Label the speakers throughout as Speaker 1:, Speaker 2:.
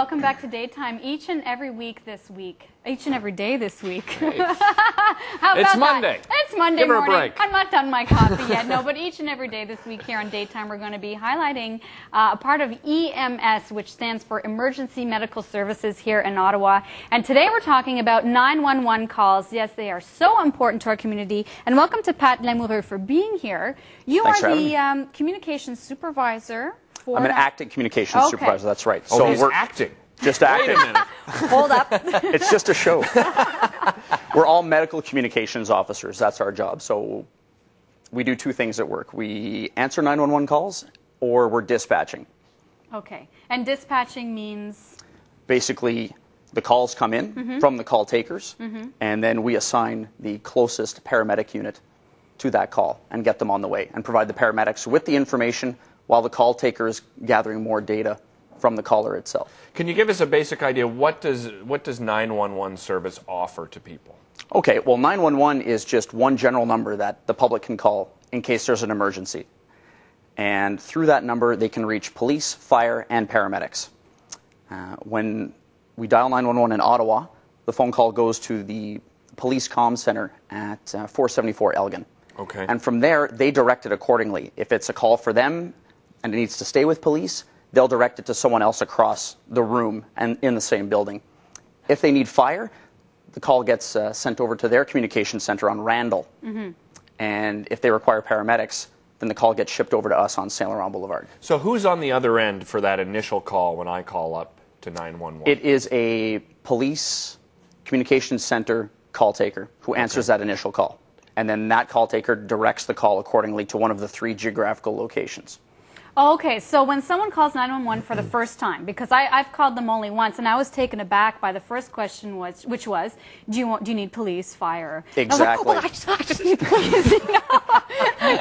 Speaker 1: welcome back to Daytime each and every week this week. Each and every day this week.
Speaker 2: Hey.
Speaker 1: How about
Speaker 2: It's Monday.
Speaker 1: That? It's Monday
Speaker 2: Give her a
Speaker 1: morning.
Speaker 2: break.
Speaker 1: I'm not done my coffee yet, no, but each and every day this week here on Daytime we're going to be highlighting a part of EMS, which stands for Emergency Medical Services here in Ottawa. And today we're talking about 911 calls. Yes, they are so important to our community. And welcome to Pat Lamoureux for being here. You
Speaker 3: Thanks
Speaker 1: are the communications supervisor.
Speaker 3: I'm an acting communications supervisor, that's right.
Speaker 2: So he's acting.
Speaker 3: Just acting.
Speaker 2: Wait a minute.
Speaker 1: Hold up.
Speaker 3: It's just a show. We're all medical communications officers. That's our job. So we do two things at work. We answer 911 calls or we're dispatching.
Speaker 1: Okay. And dispatching means?
Speaker 3: Basically, the calls come in from the call takers, and then we assign the closest paramedic unit to that call and get them on the way and provide the paramedics with the information while the call taker is gathering more data from the caller itself.
Speaker 2: Can you give us a basic idea? What does 911 service offer to people?
Speaker 3: Okay, well, 911 is just one general number that the public can call in case there's an emergency. And through that number, they can reach police, fire, and paramedics. When we dial 911 in Ottawa, the phone call goes to the police comm center at 474 Elgin.
Speaker 2: Okay.
Speaker 3: And from there, they direct it accordingly. If it's a call for them and it needs to stay with police, they'll direct it to someone else across the room and in the same building. If they need fire, the call gets sent over to their communication center on Randall. And if they require paramedics, then the call gets shipped over to us on Saint Laurent Boulevard.
Speaker 2: So who's on the other end for that initial call when I call up to 911?
Speaker 3: It is a police communications center call taker who answers that initial call. And then that call taker directs the call accordingly to one of the 3 geographical locations.
Speaker 1: Okay, so when someone calls 911 for the first time, because I've called them only once, and I was taken aback by the first question, which was, do you need police, fire?
Speaker 3: Exactly.
Speaker 1: I was like, I just need police,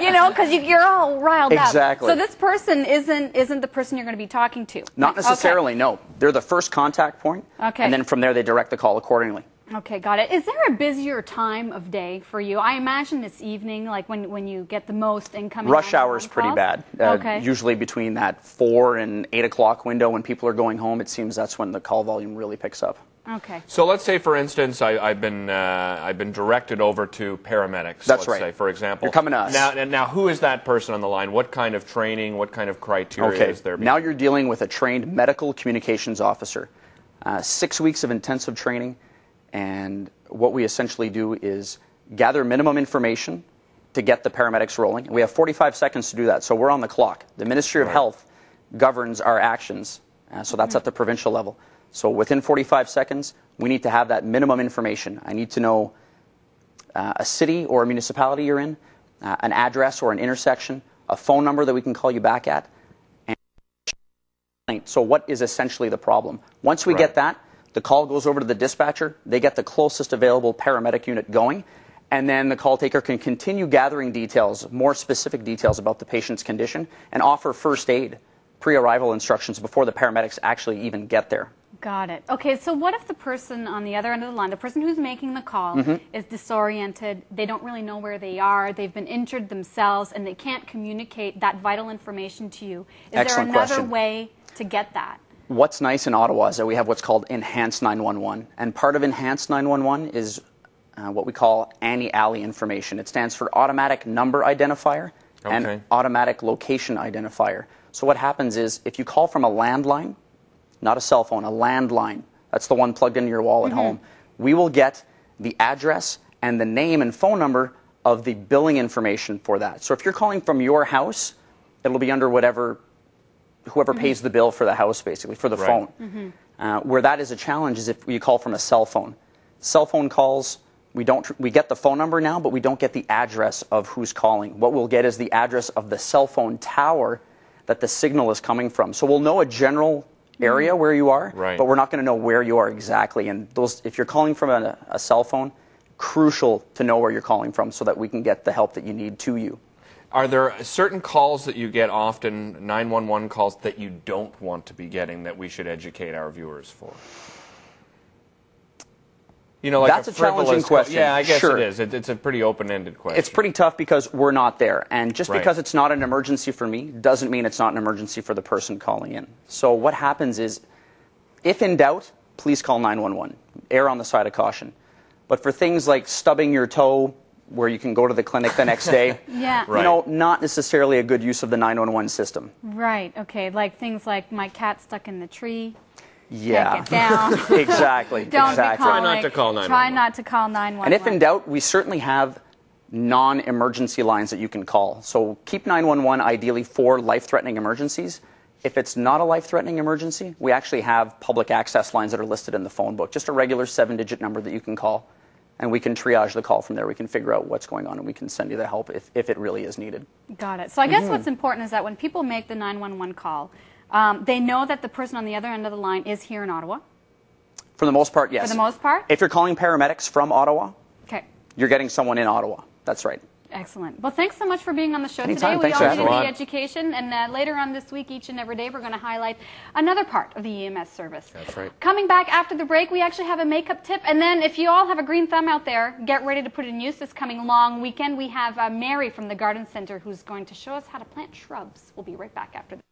Speaker 1: you know, because you're all riled up.
Speaker 3: Exactly.
Speaker 1: So this person isn't the person you're going to be talking to.
Speaker 3: Not necessarily, no. They're the first contact point, and then from there they direct the call accordingly.
Speaker 1: Okay, got it. Is there a busier time of day for you? I imagine this evening, like when you get the most incoming.
Speaker 3: Rush hour is pretty bad.
Speaker 1: Okay.
Speaker 3: Usually between that 4 and 8 o'clock window when people are going home, it seems that's when the call volume really picks up.
Speaker 1: Okay.
Speaker 2: So let's say, for instance, I've been directed over to paramedics.
Speaker 3: That's
Speaker 2: let's
Speaker 3: right.
Speaker 2: say, for example.
Speaker 3: You're coming to us.
Speaker 2: Now, who is that person on the line? What kind of training, what kind of criteria is there?
Speaker 3: Now you're dealing with a trained medical communications officer. 6 weeks of intensive training. And what we essentially do is gather minimum information to get the paramedics rolling. And we have 45 seconds to do that, so we're on the clock. The Ministry of Health governs our actions, so that's at the provincial level. So within 45 seconds, we need to have that minimum information. I need to know a city or a municipality you're in, an address or an intersection, a phone number that we can call you back at, and so what is essentially the problem. Once we get that, the call goes over to the dispatcher. They get the closest available paramedic unit going, and then the call taker can continue gathering details, more specific details about the patient's condition, and offer first aid, pre-arrival instructions before the paramedics actually even get there.
Speaker 1: Got it. Okay, so what if the person on the other end of the line, the person who's making the call, is disoriented, they don't really know where they are, they've been injured themselves, and they can't communicate that vital information to you? Is there another way to get that?
Speaker 3: What's nice in Ottawa is that we have what's called Enhanced 911. And part of Enhanced 911 is what we call ANI-ALI information. It stands for Automatic Number Identifier and Automatic Location Identifier. So what happens is if you call from a landline, not a cell phone, a landline, that's the one plugged into your wall at home, we will get the address and the name and phone number of the billing information for that. So if you're calling from your house, it'll be under whoever pays the bill for the house, basically, for the phone. Where that is a challenge is if you call from a cell phone. Cell phone calls, we get the phone number now, but we don't get the address of who's calling. What we'll get is the address of the cell phone tower that the signal is coming from. So we'll know a general area where you are, but we're not going to know where you are exactly. And if you're calling from a cell phone, crucial to know where you're calling from so that we can get the help that you need to you.
Speaker 2: Are there certain calls that you get often, 911 calls, that you don't want to be getting that we should educate our viewers for? You know, like
Speaker 3: that's a challenging question.
Speaker 2: Yeah, I guess it is. It's a pretty open-ended question.
Speaker 3: It's pretty tough because we're not there. And just because it's not an emergency for me doesn't mean it's not an emergency for the person calling in. So what happens is if in doubt, please call 911. Err on the side of caution. But for things like stubbing your toe, where you can go to the clinic the next day,
Speaker 1: yeah.
Speaker 3: you know, not necessarily a good use of the 911 system.
Speaker 1: Right, okay, like things like my cat stuck in the tree.
Speaker 3: Yeah.
Speaker 1: Can't get down.
Speaker 3: Exactly.
Speaker 1: Don't
Speaker 3: exactly.
Speaker 1: be calling.
Speaker 2: Try not to call 911.
Speaker 1: Try not to call 911.
Speaker 3: And if in doubt, we certainly have non-emergency lines that you can call. So keep 911 ideally for life-threatening emergencies. If it's not a life-threatening emergency, we actually have public access lines that are listed in the phone book, just a regular 7-digit number that you can call. And we can triage the call from there. We can figure out what's going on, and we can send you the help if it really is needed.
Speaker 1: Got it. So I guess what's important is that when people make the 911 call, they know that the person on the other end of the line is here in Ottawa.
Speaker 3: For the most part, yes.
Speaker 1: For the most part?
Speaker 3: If you're calling paramedics from Ottawa,
Speaker 1: okay,
Speaker 3: you're getting someone in Ottawa. That's right.
Speaker 1: Excellent. Well, thanks so much for being on the show
Speaker 3: Anytime.
Speaker 1: today.
Speaker 3: Thanks
Speaker 1: We
Speaker 3: for
Speaker 1: all
Speaker 3: having
Speaker 1: needed
Speaker 3: me.
Speaker 1: the education, and later on this week, each and every day, we're going to highlight another part of the EMS service.
Speaker 2: That's right.
Speaker 1: Coming back after the break, we actually have a makeup tip, and then if you all have a green thumb out there, get ready to put it in use this coming long weekend. We have Mary from the Garden Center who's going to show us how to plant shrubs. We'll be right back after this.